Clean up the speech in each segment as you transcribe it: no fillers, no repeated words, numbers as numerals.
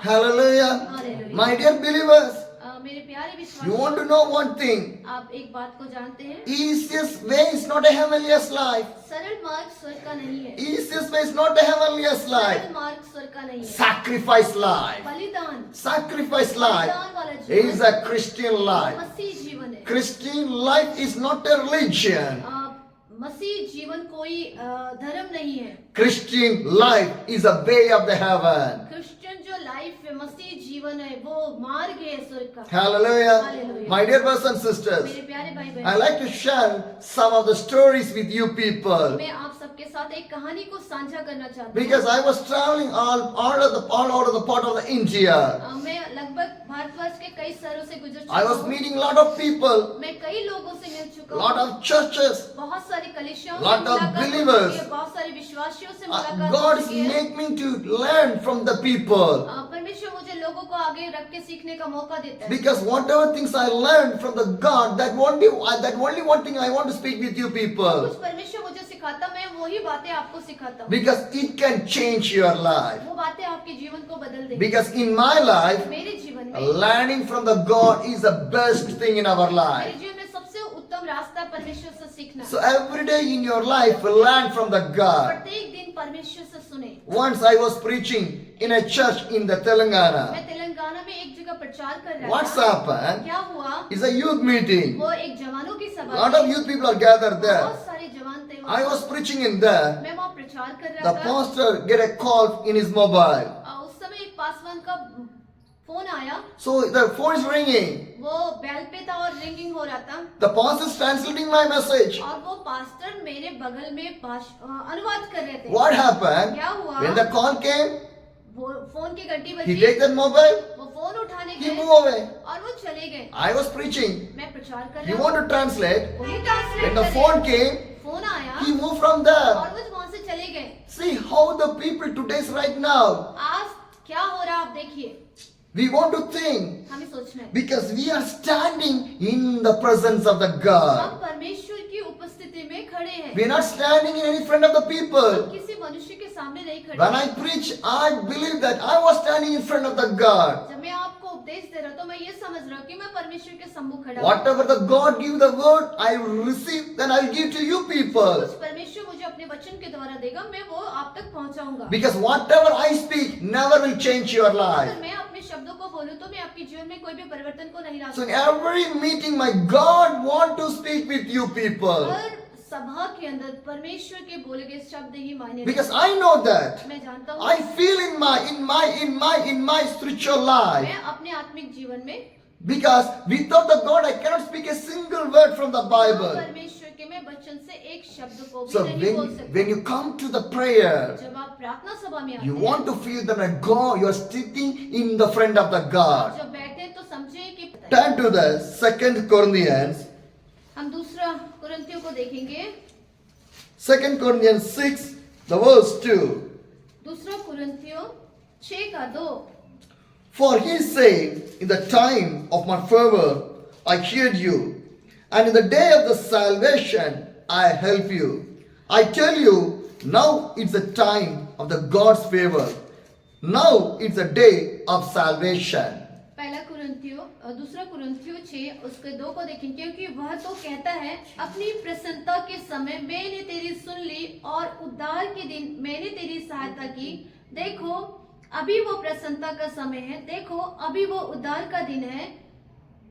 Hallelujah. Hallelujah. My dear believers, मेरे प्यारे you want to विश्वासी, know one thing. आप एक बात को जानते हैं, Easiest way is not a heavenliest life. सरल मार्ग स्वर्ग का नहीं है। Easiest way is not a heavenliest life. सरल मार्ग स्वर्ग का नहीं है। Sacrifice life. बलिदान, Sacrifice life बलिदान वाला is जीवन a Christian life. मसीह जीवन है। Christian life is not a religion. मसीह जीवन कोई धर्म नहीं है। Christian life is a way of the heaven. Christian जो लाइफ है, मसीह जीवन है, वो मार्ग है स्वर्ग का। Hallelujah. Hallelujah. My dear brothers and sisters, मेरे प्यारे भाई I बहन, like to share some of the stories with you people. मैं आप सबके साथ एक कहानी को साझा करना चाहती हूँ। Because I was traveling all over the part of the India. मैं लगभग भारतवर्ष के कई शहरों से गुजर I चुका was हूँ। meeting lot of people, मैं कई लोगों से मिल चुका lot हूँ। of churches. बहुत सारी कलिसियाओं से lot of मुलाकात हो believers. चुकी है, बहुत सारे विश्वासियों से मुलाकात God हो is चुकी है। make me to learn from the people. परमेश्वर मुझे लोगों को आगे रख के सीखने का मौका देता है। Because whatever things I learned from the God, that only one thing I want to speak with you कुछ people. परमेश्वर मुझे सिखाता, मैं वही बातें आपको सिखाता हूँ। Because it can change your life. वो बातें आपके जीवन को बदल देंगी। Because in my life, मेरे जीवन में, learning from the God is the best thing in our मेरे life. जीवन में सबसे उत्तम रास्ता परमेश्वर से सीखना। So every day in your life, learn from the God. प्रत्येक दिन परमेश्वर से सुने। Once I was preaching in a church in the Telangana. मैं तेलंगाना में एक जगह प्रचार कर रहा What's था। happened? क्या हुआ? It's a youth meeting. वो एक जवानों की सभा Lot थी। of youth people are gathered there. बहुत सारे जवान थे I वहाँ। was preaching in there. मैं वहाँ प्रचार कर The रहा था। pastor get a call in his mobile. उस समय एक पासवान का फोन आया। So the phone is ringing. वो बेल पे था और रिंगिंग हो रहा था। The pastor is translating my message. और वो पास्टर मेरे बगल में अनुवाद कर रहे थे। What happened? क्या हुआ? When the call came, वो फोन की घंटी he बजी। take that mobile, वो फोन उठाने he गए move away. और वो चले गए। I was preaching. मैं प्रचार कर He रहा want हूँ। to translate. वही When ट्रांसलेट the कर phone रहे। came, फोन आया he moved from there. और वो वहां से चले गए। See how the people today is right now. आज क्या हो रहा है आप देखिए। We want to think हमें सोचना है। because we are standing in the presence of the हम God. परमेश्वर की उपस्थिति में खड़े हैं। We are not standing in front of the हम people. किसी मनुष्य के सामने नहीं खड़े। When I preach, I believe that I was standing in front of the God. जब मैं आपको उपदेश दे रहा हूँ तो मैं ये समझ रहा हूँ कि मैं परमेश्वर के सम्मुख खड़ा हूँ। Whatever the God give the word, I will receive, then I will give to you people. कुछ परमेश्वर मुझे अपने वचन के द्वारा देगा, मैं वो आप तक पहुंचाऊंगा। Because whatever I speak never will change your life. अगर मैं अपने शब्दों को बोलूं तो मैं आपके जीवन में कोई भी परिवर्तन को नहीं ला So in सकता। every meeting, my God want to speak with you people. हर सभा के अंदर परमेश्वर के बोले गए शब्द ही मायने Because रखते हैं। I know that. मैं जानता हूँ, I feel in my spiritual life. मैं अपने आत्मिक जीवन में Because without the God, I cannot speak a single word from the Bible. परमेश्वर के मैं वचन से एक शब्द को भी So नहीं बोल when सकता। you come to the prayer, जब आप प्रार्थना सभा में आते you हैं, want to feel that God, you are sitting in the front of the God. जब बैठे हैं तो समझे कि Turn to the 2 Corinthians, हम दूसरा कुरिन्थियों को देखेंगे। 2 Corinthians 6, the verse 2. दूसरा कुरिन्थियों 6:2। For he said, in the time of my favor, I heard you, and in the day of the salvation, I help you. I tell you, now it's the time of the God's favor. Now it's the day of salvation. पहला कुरिन्थियों दूसरा कुरिन्थियों 6 उसके 2 को देखें, क्योंकि वह तो कहता है, अपनी प्रसन्नता के समय मैंने तेरी सुन ली और उद्धार के दिन मैंने तेरी सहायता की। देखो अभी वो प्रसन्नता का समय है, देखो अभी वो उद्धार का दिन है।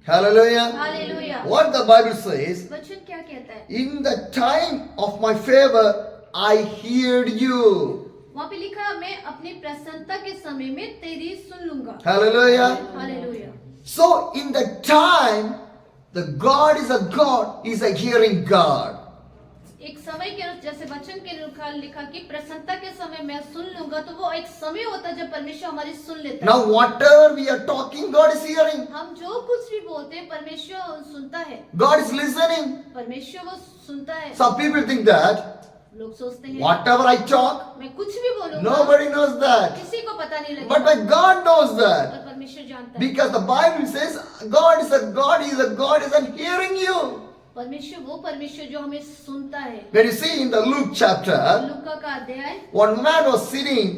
Hallelujah. Hallelujah. What the Bible says, वचन क्या कहता है? in the time of my favor, I heard you. वहाँ पे लिखा है, मैं अपनी प्रसन्नता के समय में तेरी सुन लूंगा। Hallelujah. Hallelujah. So in the time, the God is a God, is a hearing God. एक समय के जैसे वचन के लिखा कि प्रसन्नता के समय मैं सुन लूंगा, तो वो एक समय होता है जब परमेश्वर हमारी सुन लेता है। Now whatever we are talking, God is hearing. हम जो कुछ भी बोलते हैं परमेश्वर सुनता है। God is listening. परमेश्वर वो सुनता है। Some people think that लोग सोचते हैं whatever I talk, मैं कुछ भी बोलूंगा, nobody knows that. किसी को पता नहीं But लगेगा, my God knows that. और परमेश्वर जानता है। Because the Bible says God is a God, He is a God, is hearing you. परमेश्वर वो परमेश्वर जो हमें सुनता है। When you see in the Luke chapter, लूका का अध्याय, one man was sitting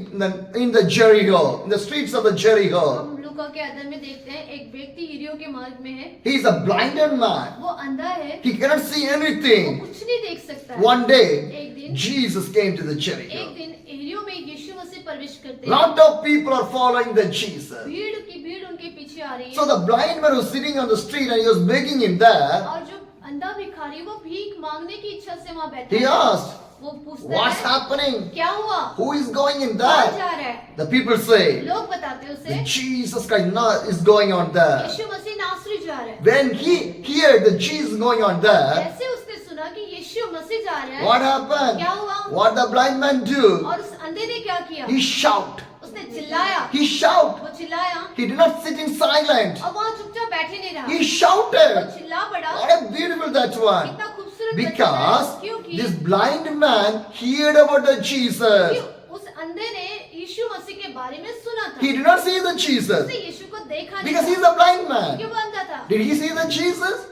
in the Jericho, in the streets of the Jericho. हम लूका के अध्याय में देखते हैं एक व्यक्ति यरीहो के मार्ग में है। He is a blinded man. वो अंधा है, He cannot see वो anything. कुछ नहीं देख सकता है। One day, एक दिन Jesus came to the एक Jericho. दिन यरीहो में यीशु मसीह प्रवेश करते हैं। Lot of people are following the Jesus. भीड़ की भीड़ उनके पीछे आ रही So है, the blind man was sitting on the street and he was begging him there. और जो अंधा भिखारी वो भीख मांगने की इच्छा से वहाँ बैठा He है। asked, वो पूछता "What's है happening? क्या हुआ, Who is going in कौन there?" जा रहा है। The people say, लोग बताते हैं उसे "The Jesus Christ is going on there." यीशु मसीह नासरी जा रहा है। When he heard the Jesus going on there, जैसे उसने सुना कि यीशु मसीह जा रहा है, what happened? क्या हुआ, What the blind man do? और उस अंधे ने क्या किया, He shout. उसने चिल्लाया, He shout. वो चिल्लाया He did not sit in silent. और वहाँ चुपचाप बैठे नहीं रहा, He वो shouted. चिल्ला पड़ा। What a beautiful that one. कितना खूबसूरत Because बच्चा है, क्योंकि this blind man heard about the Jesus. उस अंधे ने यीशु मसीह के बारे में सुना था। He did not see the Jesus उसने यीशु को देखा नहीं because था, he's a blind man. क्यों वो अंधा था। Did he see the Jesus?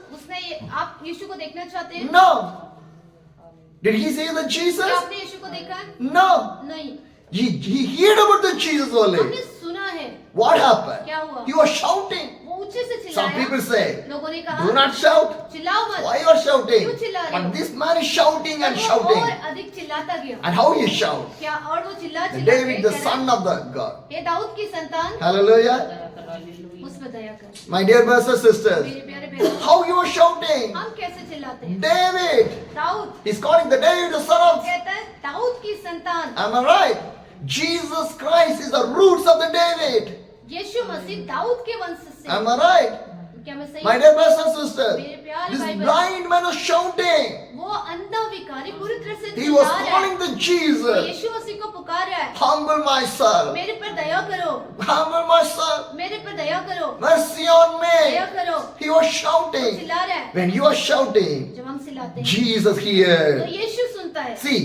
आप यीशु को देखना चाहते हैं? No. Did he see the क्या Jesus? आपने यीशु को देखा है? No. नहीं, He heard about the Jesus only. हमने सुना है। What happened? क्या हुआ? He was shouting. वो ऊंचे से Some चिल्लाया। people say, लोगों ने do कहा not shout. चिल्लाओ मत। Why you are shouting? क्यों चिल्ला रहे हो? But this man is shouting and और वो shouting. और अधिक चिल्लाता गया। And how he shout? क्या और वो चिल्ला चिल्ला David, the के कह son रहा of the God. है, ये दाऊद की संतान, Hallelujah. उस पर दया कर। My dear brothers and sisters, मेरे प्यारे बहनों, how you are shouting? हम कैसे चिल्लाते हैं? David. Dawood He's calling the David the son of. कहता है दाऊद की संतान। Am I right? Jesus Christ is the roots of the David. यीशु मसीह दाऊद के वंश से। Am I right? क्या मैं सही? My dear brothers and sisters, मेरे प्यारे this भाई बहन, blind man was shouting. वो अंधा भिखारी पूरी तरह से He was चिल्ला रहा है। calling the वो Jesus. यीशु मसीह को पुकार रहा है, Humble myself. मेरे पर दया करो, Humble myself. मेरे पर दया करो, Mercy on दया me. करो। He was वो shouting. चिल्ला रहा है। When you are shouting, जब हम चिल्लाते हैं Jesus तो hears. यीशु सुनता है। See,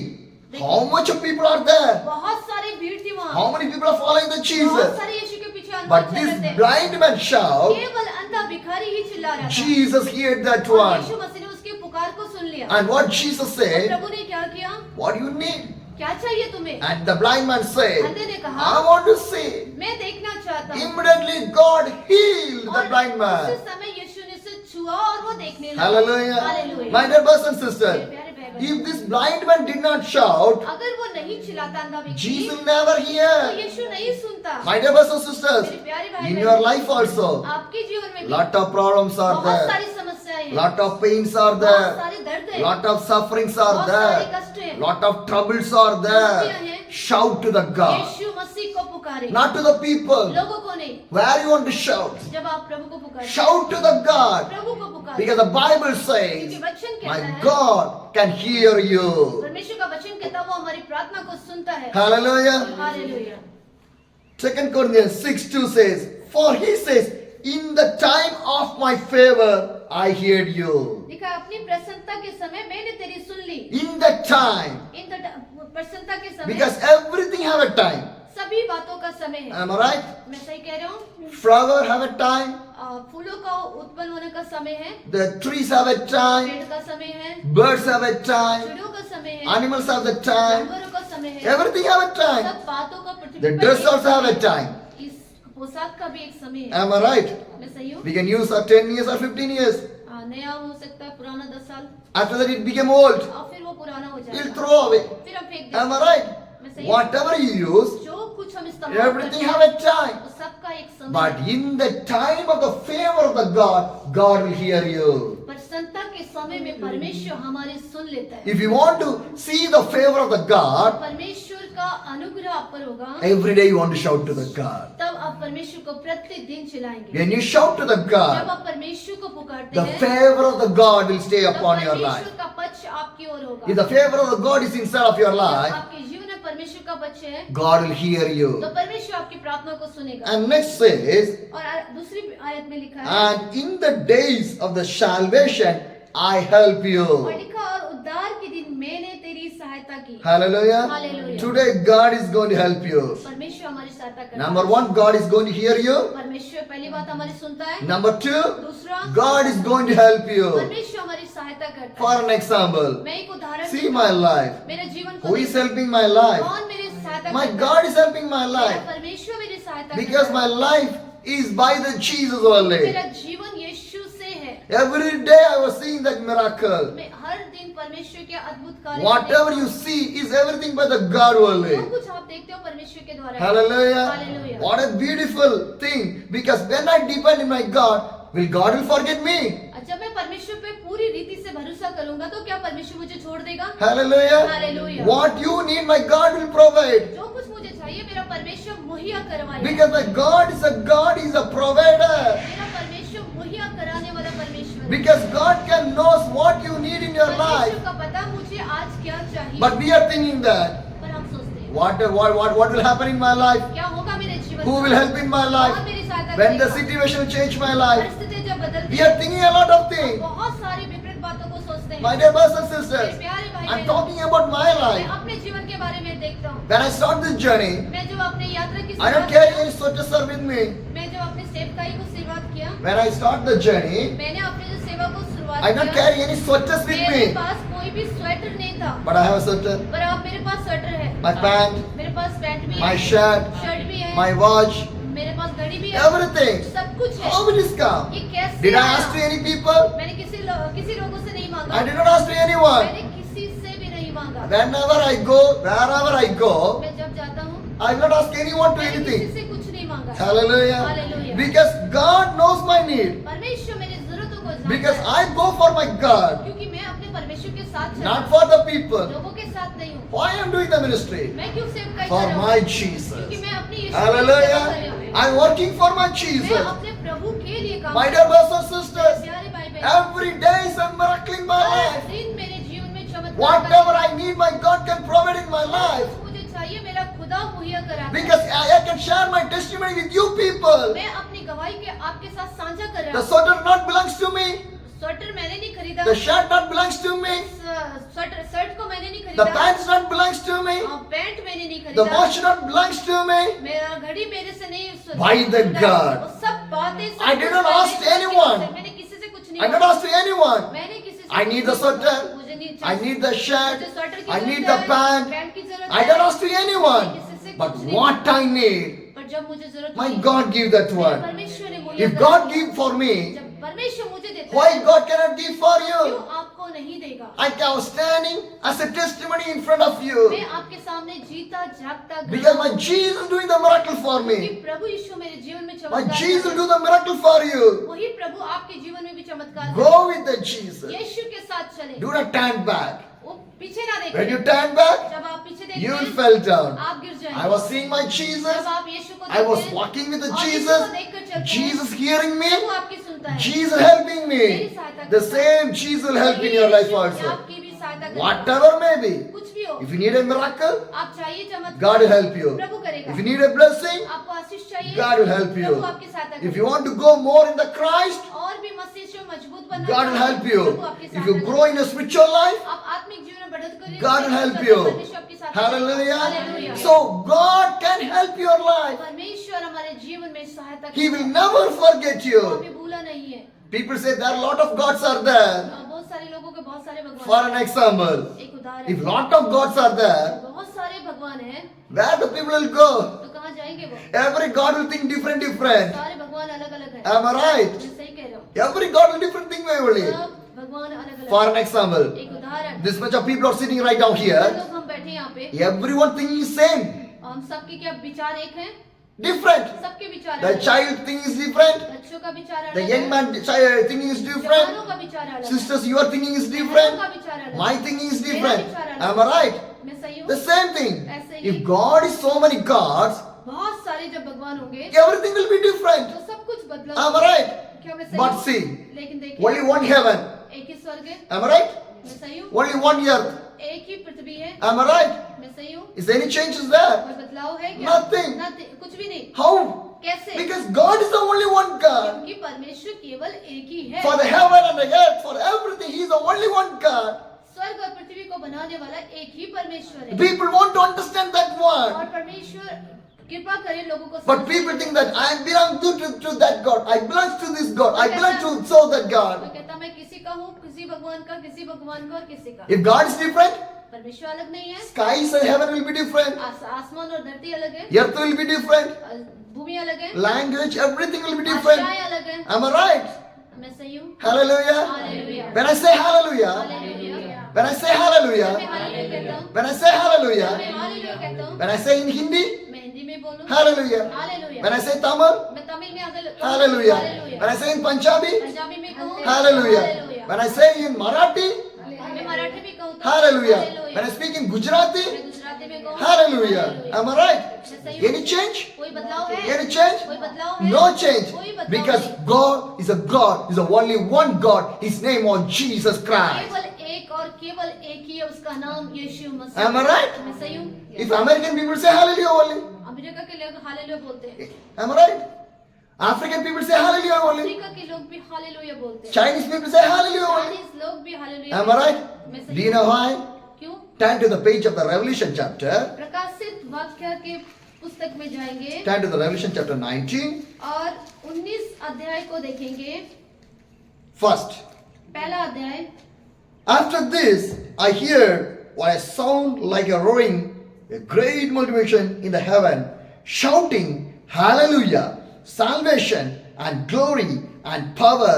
how much of people are there? बहुत सारी भीड़ थी वहाँ, How many people are following the बहुत Jesus? सारे यीशु के पीछे अंधे But चल this रहे थे। blind man shout, केवल अंधा भिखारी ही चिल्ला रहा था। Jesus heard that और one. यीशु मसीह ने उसके पुकार को सुन लिया। And what Jesus said, प्रभु ने क्या किया? what do you need? क्या चाहिए तुम्हें? And the blind man said, अंधे ने कहा, I want to see. मैं देखना चाहता हूँ। Immediately God healed the और blind उसी man. समय यीशु ने उसे छुआ और वो देखने लगा। Hallelujah. Hallelujah. My dear brothers and मेरे sisters, प्यारे भाई बहन, if this blind man did not shout, अगर वो नहीं चिल्लाता अंधा भिखारी, Jesus will never तो hear. यीशु नहीं सुनता। My dear brothers and sisters, मेरे प्यारे भाई in बहन, your life also, आपके जीवन में भी lot of problems are बहुत there. सारी समस्याएं हैं, Lot of pains are बहुत there. सारे दर्द हैं, Lot of sufferings are बहुत सारे there. कष्ट हैं। Lot of troubles are there. Shout to the God, यीशु मसीह को पुकारे, not to the people. लोगों को नहीं। Where you want to shout? जब आप प्रभु को पुकारे, Shout to the God. प्रभु को पुकारे, Because the Bible क्योंकि says, वचन कहता my है, God can hear you. परमेश्वर का वचन कहता है वो हमारी प्रार्थना को सुनता है। Hallelujah. Hallelujah. 2 Corinthians 6:2 says, for he says, in the time of my favor, I heard you. देखा, अपनी प्रसन्नता के समय मैंने तेरी सुन ली। In the time. इन प्रसन्नता के समय, Because everything have a time. सभी बातों का समय है। Am I right? मैं सही कह रहा हूँ? Flower have a time. फूलों का उत्पन्न होने का समय है, The trees have a time. पेड़ का समय है, Birds have a time. चिड़ियों का समय है, Animals have the time. जानवरों का समय है, Everything have a time. सब बातों का पृथ्वी The पर dress एक also have समय a time. है। इस पोशाक का भी एक समय है। Am I right? मैं सही हूँ? We can use our 10 years or 15 years. नया हो सकता है, पुराना 10 साल, After that it became old. और फिर वो पुराना हो We'll जाएगा, throw away. फिर हम फेंक Am I देंगे। right? मैं सही हूँ? Whatever you use, जो कुछ हम इस्तेमाल everything करते have हैं, a time. वो सबका एक समय But है। in the time of the favor of the God, God will hear you. प्रसन्नता के समय में परमेश्वर हमारी सुन लेता है। If you want to see the favor of the God, परमेश्वर का अनुग्रह आप पर होगा, every day you want to shout to the God. तब आप परमेश्वर को प्रतिदिन चिल्लाएंगे। When you shout to the जब God, आप परमेश्वर को पुकारते the हैं, favor of the God will stay तब upon your life. परमेश्वर का पक्ष आपकी ओर होगा। If the favor of the God is inside of your जब life, आपके जीवन में परमेश्वर का पक्ष है, God will hear तो you. परमेश्वर आपकी प्रार्थना को सुनेगा। And next says, और दूसरी आयत में लिखा है, and in the days of the salvation, I help और you. लिखा, और उद्धार के दिन मैंने तेरी सहायता की। Hallelujah. Hallelujah. Today God is going to help you. परमेश्वर हमारी सहायता करेगा। Number one, God is going to hear you. परमेश्वर परमेश्वर पहली बात हमारी सुनता है। Number 2, दूसरा, God is going to help you. परमेश्वर हमारी सहायता करता For है। an example, मैं एक उदाहरण see देता my हूँ। life. मेरे जीवन को Who is देखो। helping my life? कौन मेरी सहायता My करता God है? is helping my मेरा life. परमेश्वर मेरी सहायता Because करता my है। life is by the Jesus only. मेरा जीवन यीशु से है। Every day I was seeing that miracle. मैं हर दिन परमेश्वर के अद्भुत कार्य को Whatever देखता you हूँ। see is everything by the God only. जो कुछ आप देखते हो परमेश्वर के द्वारा है। Hallelujah. Hallelujah. What a beautiful thing. Because when I depend on my God, God will forget me. जब मैं परमेश्वर पे पूरी रीति से भरोसा करूंगा तो क्या परमेश्वर मुझे छोड़ देगा? Hallelujah. Hallelujah. What you need, my God will provide. जो कुछ मुझे चाहिए मेरा परमेश्वर मुहैया करवाएगा। Because my God is a God, He is a provider. मेरा परमेश्वर मुहैया कराने वाला परमेश्वर है। Because God can knows what you need in your life. परमेश्वर का पता मुझे आज क्या चाहिए। But we are thinking that पर हम सोचते हैं what will happen in my life? क्या होगा मेरे जीवन Who में? will help in my कौन life? मेरी सहायता When the करेगा? situation will change my life. परिस्थिति जब बदलती We है are thinking a lot of things. बहुत सारी विपरीत बातों को सोचते हैं। My dear brothers and मेरे sisters, प्यारे भाई I'm बहनों, talking about my मैं life. अपने जीवन के बारे में देखता हूँ। When I start this journey, मैं जब अपने यात्रा की I don't शुरुआत carry किया, any sweaters are with me. मैं जब अपने सेवकाई को शुरुआत किया, When I start the journey, मैंने अपने जो सेवा को शुरुआत I don't किया, carry any sweaters with मेरे me. पास कोई भी स्वेटर नहीं था। But I have a sweater, पर अब मेरे पास स्वेटर है, my pant, मेरे पास पैंट भी my है, shirt, शर्ट भी है, my watch, मेरे पास घड़ी भी है, everything. सब कुछ है। How will this come? ये कैसे Did I आया? ask to any people? मैंने किसी लोगों से नहीं मांगा, I did not ask to anyone. मैंने किसी से भी नहीं मांगा। Whenever I go, wherever I go, मैं जब जाता हूँ, I will not ask anyone to मैंने किसी anything. से कुछ नहीं मांगा। Hallelujah. Hallelujah. Because God knows my need. परमेश्वर मेरी जरूरतों को जानता Because है, I go for my God, क्योंकि मैं अपने परमेश्वर के साथ चलता not हूँ, for the people. लोगों के साथ नहीं हूँ। Why I am doing the ministry? मैं क्यों सेवकाई For कर रहा my हूँ? Jesus. क्योंकि मैं अपनी यीशु की सेवा कर रहा Hallelujah. हूँ। I'm working for my मैं Jesus. अपने प्रभु के लिए काम My कर dear रहा हूँ। brothers and sisters, प्यारे भाई बहन, every day is a miracle in my her life. दिन मेरे जीवन में चमत्कार Whatever का- I need, my God can provide in my life. जो मुझे चाहिए मेरा खुदा मुहैया कराता है। Because I can share my testimony with you people. मैं अपनी गवाही के आपके साथ साझा कर The रहा हूँ। sweater not belongs to me. Sweater मैंने नहीं खरीदा, The shirt not belongs to me. Shirt को मैंने नहीं The खरीदा, pants not belongs to me. Pant मैंने नहीं The खरीदा, watch not belongs to me. मेरा घड़ी मेरे से नहीं By the God. वो सब बातें सब I did कुछ not मैंने ask किसी anyone. से- मैंने किसी से कुछ नहीं I not मांगा। ask to anyone. मैंने किसी से I कुछ need the नहीं मांगा। sweater. मुझे नहीं I चाहिए। need the shirt. मुझे स्वेटर की I जरूरत need the है, pant. पैंट की जरूरत I है। don't ask to anyone. किसी से But कुछ नहीं what मांगा। I need, पर जब मुझे जरूरत my नहीं, God give that मेरे one. परमेश्वर ने मुहैया If करा God दिया। give for me, जब परमेश्वर मुझे देता why है, God cannot give for क्यों you? आपको नहीं देगा? I am standing as a testimony in front of you. मैं आपके सामने जीता जागता गवाह Because my हूँ। Jesus is doing the miracle for क्योंकि me. प्रभु यीशु मेरे जीवन में My चमत्कार Jesus कर will रहे do the miracle for you. हैं। वही प्रभु आपके जीवन में भी चमत्कार Go करें। with the Jesus. यीशु के साथ चले, Do not turn back. वो पीछे ना When you देखें। turn back, जब आप पीछे you will देखते fall हैं, down. आप गिर जाएंगे। I was seeing my Jesus. जब आप यीशु को I was देखते हैं, walking with the और यीशु Jesus. को देखकर चलते हैं, Jesus hearing me. प्रभु आपकी सुनता है। Jesus helping me. The same Jesus will help in your life also. आपकी भी सहायता करेगा। Whatever may be. कुछ भी हो, If you need a miracle, आप चाहिए चमत्कार, God will help you. प्रभु करेगा। If you need a blessing, आपको आशीष चाहिए, God will help you. प्रभु आपकी सहायता If you करेगा। want to go more in the Christ, और भी मसीह से मजबूत बनना God will चाहिए, help you. प्रभु आपकी If सहायता you करेगा। grow in a spiritual life, आप आत्मिक जीवन में बढ़त करिए, God will help you. परमेश्वर आपकी सहायता करेगा। Hallelujah. Hallelujah. So God can help your life. परमेश्वर हमारे जीवन में सहायता He will करेगा। never forget वो you. हमें भूला नहीं है। People say there are a lot of gods are there. बहुत सारे लोगों के बहुत सारे For भगवान an हैं। example, एक उदाहरण, if lot of gods are there, बहुत सारे भगवान हैं, where the people will go? तो कहाँ जाएंगे वो? Every god will think different. सारे भगवान अलग अलग हैं। Am I right? मैं सही कह रहा हूँ। Every god will different thing only. सब भगवान अलग अलग For हैं। an example, एक उदाहरण, this much of people are sitting right down जो here. लोग हम बैठे यहाँ पे, Everyone thinking is same, हम सबके क्या विचार एक हैं? different. सबके विचार The अलग हैं। child thing is different. बच्चों का विचार The अलग young है, man child thinking is different. जवानों का विचार अलग है, Sisters, your thinking is बहनों different. का विचार अलग My है। thinking is मेरा different. विचार अलग Am I right? है। मैं सही हूँ? The same thing. ऐसे ही If God is so many gods, बहुत सारे जब भगवान होंगे everything will be different. तो सब कुछ बदला Am I right? क्या मैं सही But हूँ? see, लेकिन देखिए, only one heaven. एक ही स्वर्ग है, Am I right? मैं सही हूँ? Only one earth. एक ही पृथ्वी है, Am I right? मैं सही हूँ? Is there any changes there? कोई बदलाव है क्या? Nothing. कुछ भी नहीं। How? कैसे? Because God is the only one God. क्योंकि परमेश्वर केवल एक ही है। For the heaven and the earth, for everything, He is the only one God. स्वर्ग और पृथ्वी को बनाने वाला एक ही परमेश्वर है। People want to understand that one. और परमेश्वर कृपा करें लोगों को But समझ people में think that I belong to that God. I belong to this God. I belong to so that कोई God. कहता मैं किसी का हूँ, किसी भगवान का और किसी का। If God is different, परमेश्वर अलग नहीं है, skies and heaven will be different. आसमान और धरती अलग है, Earth will be different. भूमि अलग है, Language, everything will be different. भाषाएं अलग है। Am I right? मैं सही हूँ? Hallelujah. Hallelujah. When I say hallelujah, hallelujah. when I say मैं hallelujah, हालेलुया कहता हूँ, when I say मैं hallelujah, हालेलुया कहता हूँ, when I say in Hindi, मैं हिंदी में बोलूँ, hallelujah. Hallelujah. When I say Tamil, मैं तमिल में hallelujah. Hallelujah. When I say in Punjabi, Punjabi में कहूँ, hallelujah. When I say in Marathi, मैं मराठी में कहूँ तो hallelujah. When I speak in Gujarati, मैं गुजराती में कहूँ, hallelujah. Am I right? मैं सही हूँ? Any change? कोई बदलाव है? Any change? कोई बदलाव है? No change. कोई बदलाव Because नहीं। God is a God, is the only one God. His name is Jesus Christ. केवल एक ही है, उसका नाम यीशु मसीह। Am I right? मैं सही हूँ? If American people say hallelujah only, America के लोग हालेलुया बोलते हैं, am I right? African people say hallelujah only. Africa के लोग भी हालेलुया बोलते हैं, Chinese people say hallelujah only. Chinese लोग भी हालेलुया Am I right? मैं Do सही you know हूँ? why? क्यों? Turn to the page of the Revelation chapter. प्रकाशित वाक्य के पुस्तक में जाएंगे Turn to the Revelation chapter 19. और 19 अध्याय को देखेंगे। First, पहला अध्याय। after this, I heard what a sound like a roaring, a great multitude in the heaven, shouting, Hallelujah! Salvation and glory and power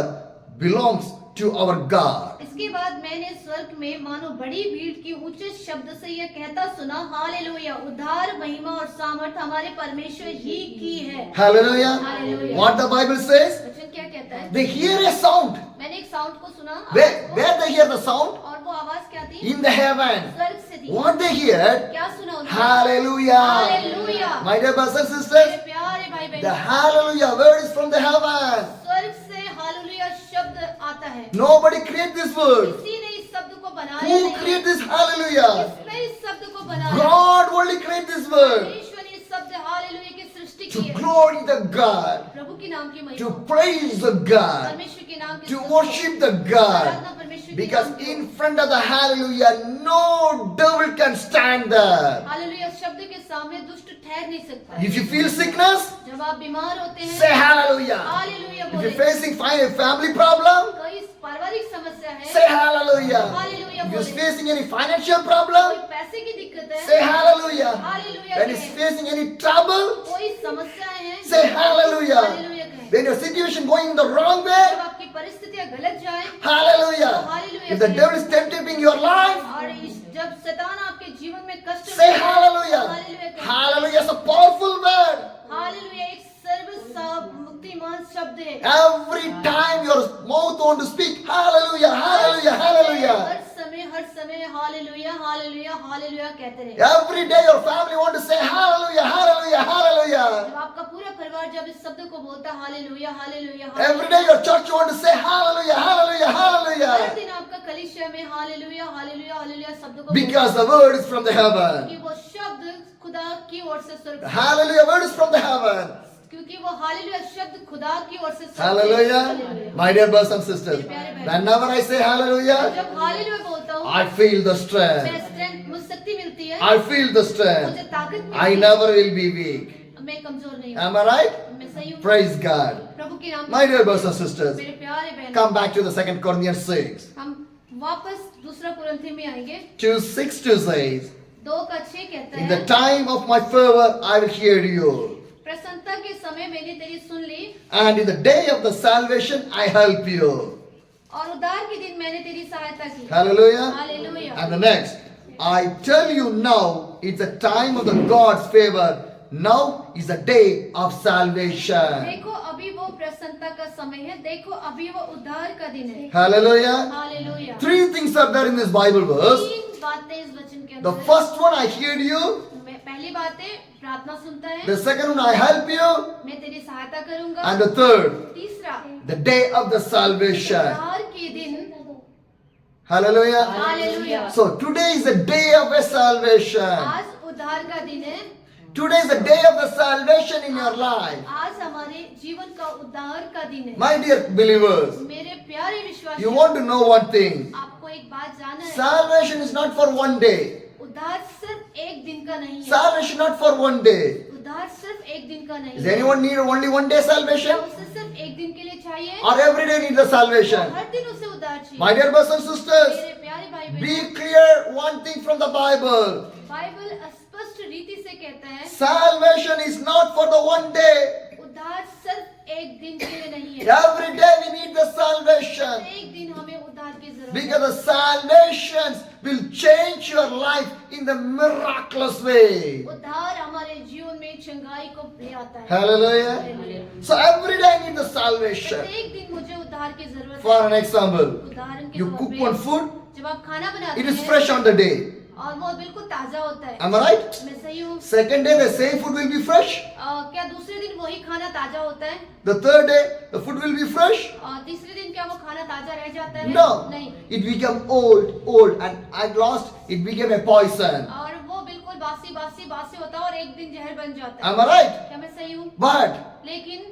belongs to our God. इसके बाद मैंने स्वर्ग में मानो बड़ी भीड़ की ऊंचे शब्द से यह कहता सुना, हालेलुया! उद्धार, महिमा और सामर्थ हमारे परमेश्वर ही की है। Hallelujah. Hallelujah. What the Bible says? वचन क्या कहता है? They hear a sound. मैंने एक साउंड को सुना, Where, आवाज को, where they hear the sound? और वो आवाज क्या थी? In the heaven. स्वर्ग से थी। What they hear? क्या सुना उन्होंने? Hallelujah. Hallelujah. My dear brothers and मेरे sisters, प्यारे भाई the बहन, hallelujah word is from the heaven. स्वर्ग से हालेलुया शब्द आता है। Nobody create this word. किसी ने इस शब्द को बनाया Who नहीं। create this hallelujah? किसने इस शब्द को बनाया? God only create this word. परमेश्वर ने इस शब्द हालेलुया की सृष्टि To की है। glory the God. प्रभु के नाम की महिमा, To praise the God. परमेश्वर के नाम की To स्तुति, worship the God. आराधना परमेश्वर के Because नाम की। in front of the hallelujah, no devil can stand there. Hallelujah शब्द के सामने दुष्ट ठहर नहीं सकता। If you feel sickness, जब आप बीमार होते हैं, say hallelujah. हालेलुया If बोले। you're facing family problem, कोई पारिवारिक समस्या है, say hallelujah. Hallelujah If you're बोले। facing any financial कोई problem, पैसे की दिक्कत है, say hallelujah. हालेलुया When कहें। you're facing any trouble, कोई समस्याएं हैं, say hallelujah. हालेलुया कहें। When your situation going the wrong जब way, आपकी परिस्थितियां गलत जाएं, hallelujah. Hallelujah. If the devil is tempting your life, और जब शैतान आपके जीवन में कष्ट say में- hallelujah. हालेलुया कहें। Hallelujah is a powerful word. Hallelujah एक मुक्तिमान शब्द है। Every time your mouth want to speak, hallelujah, hallelujah, hallelujah. हर समय हालेलुया हालेलुया हालेलुया कहते रहे। Every day your family want to say hallelujah, hallelujah, hallelujah. जब आपका पूरा परिवार जब इस शब्द को बोलता है hallelujah hallelujah Every day your church want to say hallelujah, hallelujah, her hallelujah. दिन आपका कलीसिया में हालेलुया हालेलुया हालेलुया शब्द को Because the word is from the heaven. क्योंकि वो शब्द खुदा की ओर से स्वर्ग The से- hallelujah word is from the heaven. क्योंकि वो हालेलुया शब्द खुदा की ओर से स्वर्ग से- Hallelujah. Hallelujah. My dear brothers and sisters, whenever I say hallelujah, जब हालेलुया बोलता हूँ I feel the मैं strength. स्ट्रेंथ मुझे शक्ति मिलती है, I feel the मुझे strength. ताकत मिलती I है, never will be weak. मैं कमजोर नहीं हूँ, Am I right? मैं सही हूँ। Praise God. प्रभु के नाम My dear brothers and sisters, मेरे प्यारे बहन, come back to the 2 Corinthians 6. हम वापस दूसरा कुरिन्थी में आएंगे। 2:6 says, 2:6 कहता in है, the time of my fervor I will hear you, प्रसन्नता के समय मैंने तेरी सुन ली and in the day of the salvation I help you. और उद्धार के दिन मैंने तेरी सहायता की। Hallelujah. Hallelujah. And the next, I tell you now, it's the time of the God's favor. Now is the day of salvation. देखो अभी वो प्रसन्नता का समय है, देखो अभी वो उद्धार का दिन है। Hallelujah. Hallelujah. 3 things are there in this Bible verse. 3 बातें इस वचन के The अंदर है। first one, I hear you. पहली बात है प्रार्थना सुनता है, The second one, I help you. मैं तेरी सहायता करूंगा। And the third, तीसरा, the day of the salvation. उद्धार के दिन। Hallelujah. Hallelujah. So today is the day of a salvation. आज उद्धार का दिन है। Today is the day of the salvation in your life. आज हमारे जीवन का उद्धार का दिन है। My dear believers, मेरे प्यारे you विश्वासियों, want to know one thing. आपको एक बात जानना है, Salvation is not for one day. उद्धार सिर्फ एक दिन का नहीं है। Salvation not for one day. उद्धार सिर्फ एक दिन का नहीं Does है। anyone need only one day क्या salvation? उसे सिर्फ एक दिन के लिए चाहिए? Or every day need the salvation? हर दिन उसे उद्धार चाहिए। My dear brothers and sisters, मेरे प्यारे भाई be बहनों, clear one thing from the Bible. Bible स्पष्ट रीति से कहता है Salvation is not for the one day. उद्धार सिर्फ एक दिन के लिए नहीं है। Every day we need the salvation. एक दिन हमें उद्धार की जरूरत Because है। the salvation will change your life in the miraculous way. उद्धार हमारे जीवन में चंगाई को ले आता है। Hallelujah. Hallelujah. So every day I need the salvation. प्रत्येक दिन मुझे उद्धार की जरूरत For है। an example, उदाहरण के you तौर cook पे one food, जब आप खाना बनाते it is हैं fresh on the day. और वो बिल्कुल ताजा होता है। Am I right? मैं सही हूँ? Second day, the same food will be fresh. क्या दूसरे दिन वही खाना ताजा होता है? The third day, the food will be fresh. और तीसरे दिन क्या वो खाना ताजा रह जाता है? No, नहीं। it became old, and at last it became a poison. और वो बिल्कुल बासी होता है और एक दिन जहर बन जाता है। Am I right? क्या मैं सही हूँ? But लेकिन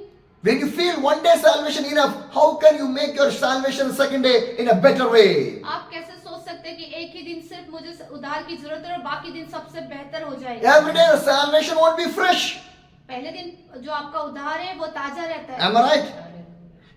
when you feel one day salvation enough, how can you make your salvation second day in a better way? आप कैसे सोच सकते हैं कि एक ही दिन सिर्फ मुझे उद्धार की जरूरत है और बाकी दिन सबसे बेहतर हो जाएगा? Every day the salvation won't be fresh. पहले दिन जो आपका उद्धार है वो ताजा रहता है। Am I right?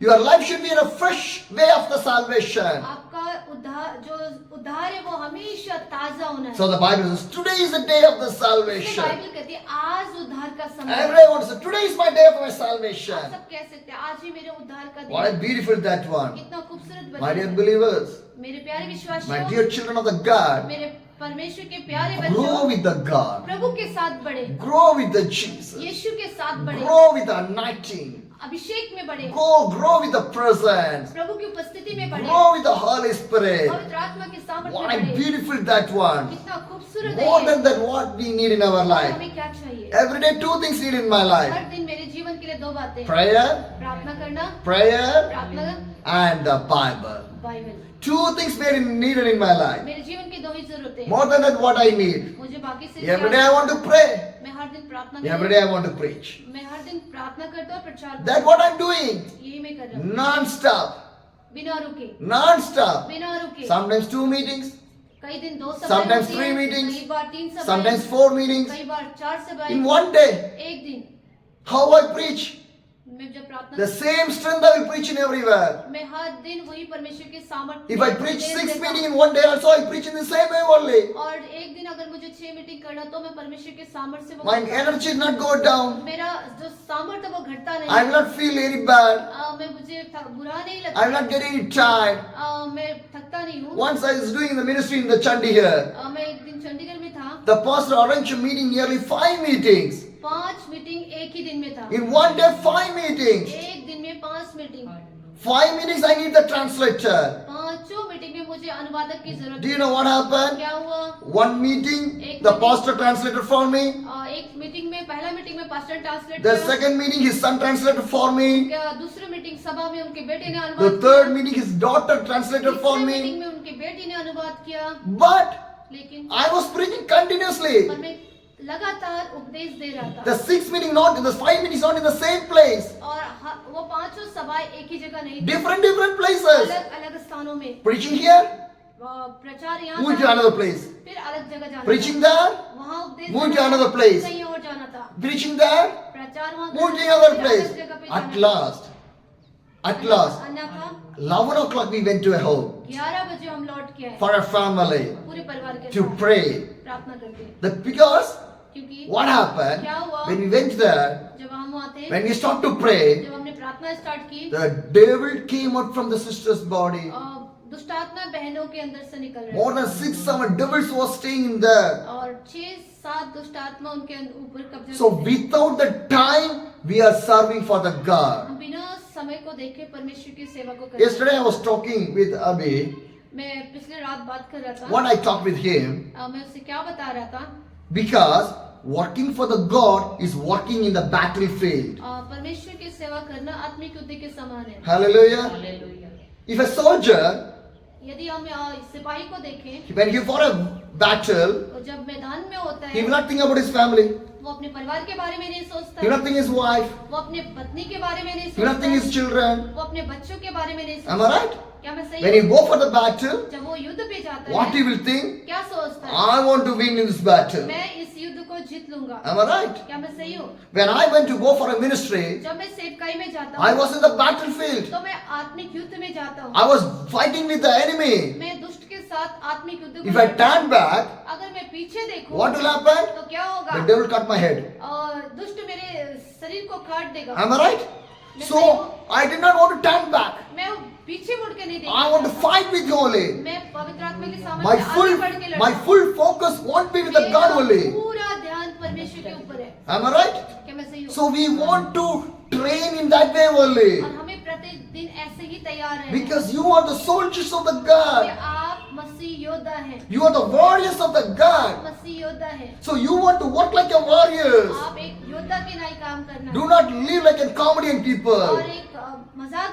Your life should be in a fresh way of the salvation. आपका उद्धार है वो हमेशा ताजा होना है। So the Bible says, today is the day of the इसलिए salvation. बाइबल कहती है आज उद्धार का समय है। Everyone wants to say, today is my day of my आप salvation. सब कह सकते हैं आज ही मेरे उद्धार का दिन What a है। beautiful that one. कितना खूबसूरत My वचन dear है। believers, मेरे प्यारे my विश्वासियों, dear children of the God, मेरे परमेश्वर के प्यारे grow बच्चों, with the God. प्रभु के साथ बढ़े, Grow with the Jesus. यीशु के साथ बढ़े, Grow with the anointing. अभिषेक में बढ़े, Grow with the presence. प्रभु की उपस्थिति में बढ़े, Grow with the Holy Spirit. पवित्र आत्मा के सामर्थ्य What में a बढ़े। beautiful that one. कितना खूबसूरत है More ये। than that, what we need in our और life. हमें क्या चाहिए? Every day, two things need in my life: हर दिन मेरे जीवन के लिए दो बातें, prayer, प्रार्थना करना, prayer, प्रार्थना, and the Bible. Bible. Two things needed in my life. मेरे जीवन की दो ही जरूरतें हैं। More than that, what I need. मुझे बाकी से Every day I want to pray. मैं हर दिन प्रार्थना Every करती day I want to preach. हूँ। मैं हर दिन प्रार्थना करता हूँ और प्रचार करता That's what I'm doing. हूँ। यही मैं कर रहा हूँ Non-stop. बिना रुके, Non-stop. बिना रुके। Sometimes 2 meetings. कई दिन 2 सभाएं Sometimes होती 3 हैं, meetings. कई बार 3 सभाएं, Sometimes 4 meetings. कई बार 4 सभाएं। In one day. एक दिन How I preach. मैं जब प्रार्थना The same strength I will preach in everywhere. मैं हर दिन वही परमेश्वर के सामर्थ्य If I में preach उपदेश 6 देता हूँ। meetings in one day also, I preach in the same way only. और एक दिन अगर मुझे 6 मीटिंग करना तो मैं परमेश्वर के सामर्थ्य से वो My करता हूँ। energy will not go down. मेरा जो सामर्थ्य वो घटता नहीं। I will not feel any bad. मुझे बुरा नहीं I will लगता। not get any tired. मैं थकता नहीं हूँ। Once I was doing the ministry in the Chandi here, मैं एक दिन चंडीगढ़ में था। the pastor arranged a meeting, nearly 5 meetings. 5 meeting एक ही दिन में था। In one day, 5 meetings. एक दिन में 5 meeting. 5 meetings, I need the translator. 5 meeting में मुझे अनुवादक की जरूरत Do you know what happened? क्या हुआ? One meeting, the pastor translated for me. एक मीटिंग में पहला मीटिंग में पास्टर ट्रांसलेट The किया। second meeting, his son translated for me. दूसरी मीटिंग सभा में उनके बेटे ने The अनुवाद third meeting, his daughter translated for तीसरी मीटिंग me. में उनकी बेटी ने अनुवाद किया। But लेकिन I was preaching continuously. पर मैं लगातार उपदेश दे रहा था। The 6 meeting not in the 5 meetings not in the same place. और वो 5 सभाएं एक ही जगह नहीं थी। Different places. अलग अलग स्थानों में Preaching here, प्रचार यहाँ move था, to another place. फिर अलग जगह जाना Preaching था। there, वहाँ उपदेश move to देना था, another place. कहीं और जाना था। preaching there, प्रचार वहाँ move to करना था, another फिर place. अलग जगह पे At जाना था। last, अन्यथा 11 o'clock we went to a home 11 बजे हम लौट के आए for a family पूरे परिवार के to साथ pray. प्रार्थना करके। Because क्योंकि what happened क्या हुआ? when we went there, जब हम वहाँ थे, when we started to pray, जब हमने प्रार्थना स्टार्ट की, the devil came out from the sister's body. दुष्टात्मा बहनों के अंदर से निकल रहे More than 6-7 devils was staying in there. और 6-7 दुष्टात्मा उनके ऊपर कब्जा So करते थे। without the time, we are serving for the God. हम बिना समय को देखे परमेश्वर की सेवा को करते Yesterday I was talking with Abhi. मैं पिछले रात बात कर रहा था। What I talked with him, मैं उससे क्या बता रहा था? because working for the God is working in the battlefield. परमेश्वर की सेवा करना आत्मिक युद्ध के समान है। Hallelujah. If a soldier, यदि हम सिपाही को देखें, when he for a battle, वो जब मैदान में होता he है will not think about his family. वो अपने परिवार के बारे में नहीं सोचता He will है, not think his wife. वो अपने पत्नी के बारे में नहीं He will not सोचता think है, his children. वो अपने बच्चों के बारे में नहीं Am I सोचता। right? क्या मैं सही When he हूँ? go for the battle, जब वो युद्ध पे जाता what he है will think? क्या सोचता है? I want to win in this battle. मैं इस युद्ध को जीत लूंगा। Am I right? क्या मैं सही हूँ? When I went to go for a ministry, जब मैं सेवकाई में जाता I हूँ was in the battlefield. तो मैं आत्मिक युद्ध में जाता हूँ। I was fighting with the enemy. मैं दुष्ट के साथ आत्मिक युद्ध If को I turn back, अगर मैं पीछे देखूं what will happen? तो क्या होगा? The devil cut my head. और दुष्ट मेरे शरीर को काट देगा। Am I right? So I did not want to turn back. मैं पीछे मुड़ के नहीं I want to देखता। fight with you only. मैं पवित्र आत्मा के सामने My आगे बढ़ के my लड़ता। full focus won't be with the God मेरा only. पूरा ध्यान परमेश्वर के ऊपर है। Am I right? क्या मैं सही हूँ? So we want to train in that way only. और हमें प्रतिदिन ऐसे ही तैयार रहना है। Because you are the soldiers of the कि God. आप मसीह योद्धा हैं। You are the warriors of the आप God. मसीह योद्धा हैं। So you want to work like a warriors. आप एक योद्धा के नाई काम करना Do है। not live like a comedian people. और एक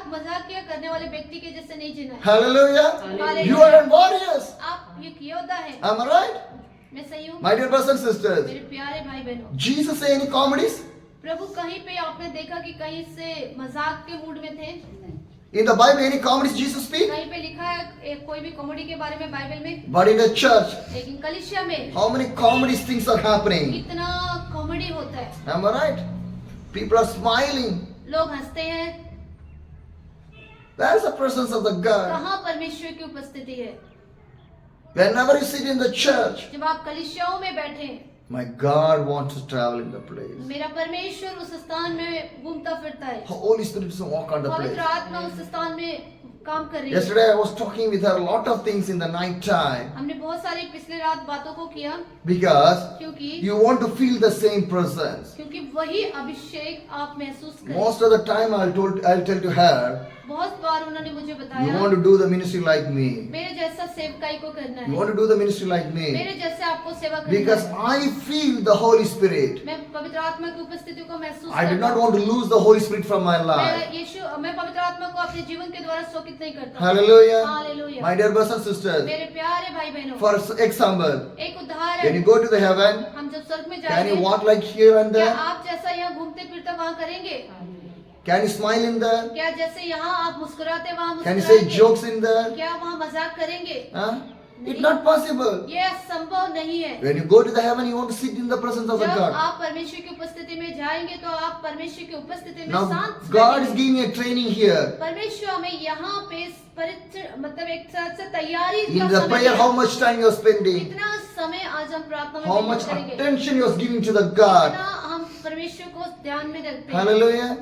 मजाकिया करने वाले व्यक्ति के जैसे नहीं जीना है। Hallelujah. You are a warriors. आप एक योद्धा हैं। Am I right? मैं सही हूँ? My dear brothers and sisters. मेरे प्यारे भाई बहनों, Jesus say any comedies? प्रभु कहीं पे आपने देखा कि कहीं से मजाक के मूड में थे? In the Bible any comedies Jesus speak? कहीं पे लिखा है कोई भी कॉमेडी के बारे में बाइबल में? But in the church, लेकिन कलीसिया में how many comedies things are happening? कितना कॉमेडी होता है। Am I right? People are smiling. लोग हंसते हैं। There is the presence of the God. कहाँ परमेश्वर की उपस्थिति है? Whenever you sit in the church, जब आप कलीसियाओं में बैठे, my God wants to travel in the place. मेरा परमेश्वर उस स्थान में घूमता फिरता है। Holy Spirit is walk on the पवित्र place. आत्मा उस स्थान में काम कर रही है। Yesterday I was talking with her a lot of things in the night time हमने बहुत सारी पिछले रात बातों को किया because क्योंकि you want to feel the same presence. वही अभिषेक आप महसूस करें। Most of the time I'll tell to her, बहुत बार उन्होंने मुझे you बताया want to do the ministry like me. मेरे जैसा सेवकाई को करना You है, want to do the ministry like me. मेरे जैसे आपको सेवा करना Because है। I feel the Holy Spirit. मैं पवित्र आत्मा की उपस्थिति को महसूस I did करता not हूँ। want to lose the Holy Spirit from my life. मैं पवित्र आत्मा को अपने जीवन के द्वारा शोकित नहीं करता। Hallelujah. Hallelujah. My dear brothers and sisters, मेरे प्यारे भाई बहनों, for example, एक when उदाहरण, you go to the heaven, हम जब स्वर्ग में can you जाएंगे, walk like here and क्या there? आप जैसा यहाँ घूमते फिरते वहाँ करेंगे? Can you smile in there? क्या जैसे यहाँ आप मुस्कुराते वहाँ Can you say मुस्कुराएंगे? jokes in there? क्या वहाँ मजाक करेंगे? Huh? It's not possible. ये संभव नहीं है। When you go to the heaven, you want to sit in the presence of the जब God. आप परमेश्वर की उपस्थिति में जाएंगे तो आप परमेश्वर की उपस्थिति में Now, शांत God is बैठेंगे। giving a training here. परमेश्वर हमें यहाँ पे मतलब एक तरह से तैयारी In का the समय prayer, दिया। how much time you are spending? कितना समय आज हम प्रार्थना में How व्यतीत much करेंगे? attention you are giving to the God? कितना हम परमेश्वर को ध्यान में रखते हैं। Hallelujah.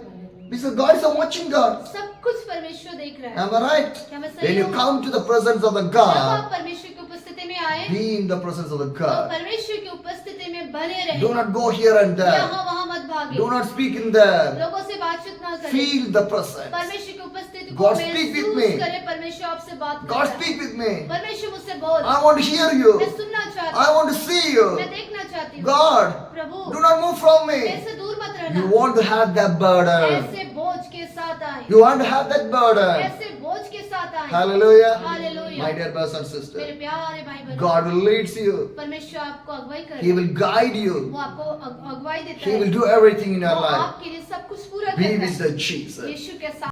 Because God is a watching God. सब कुछ परमेश्वर देख रहा है। Am I right? क्या मैं When सही you हूँ? come to the presence of the जब God, आप परमेश्वर की उपस्थिति में आए be in the presence of the तो God. परमेश्वर की उपस्थिति में बने रहे। Do not go here and there. यहाँ वहाँ मत भागे। Do not speak in there. लोगों से बातचीत ना करें। Feel the presence. परमेश्वर की उपस्थिति को God speak with me. महसूस करें। परमेश्वर आपसे बात कर God रहा है। speak with me. परमेश्वर मुझसे बोल। I want to hear you. मैं सुनना चाहती I हूँ। want to see you. मैं देखना चाहती हूँ। God, Prabhu do not move from me. ऐसे दूर मत You रहना। want to have that burden. ऐसे बोझ के साथ आए। You want to have that burden. ऐसे बोझ के साथ आए। Hallelujah. Hallelujah. My dear brothers and मेरे sisters, प्यारे भाई बहनों, God will lead you. परमेश्वर आपको अगुवाई He करे। will guide you. वो आपको अगुवाई देता He है। will do everything in your वो life. आपके लिए सब कुछ पूरा Be करता with है। the Jesus. यीशु के साथ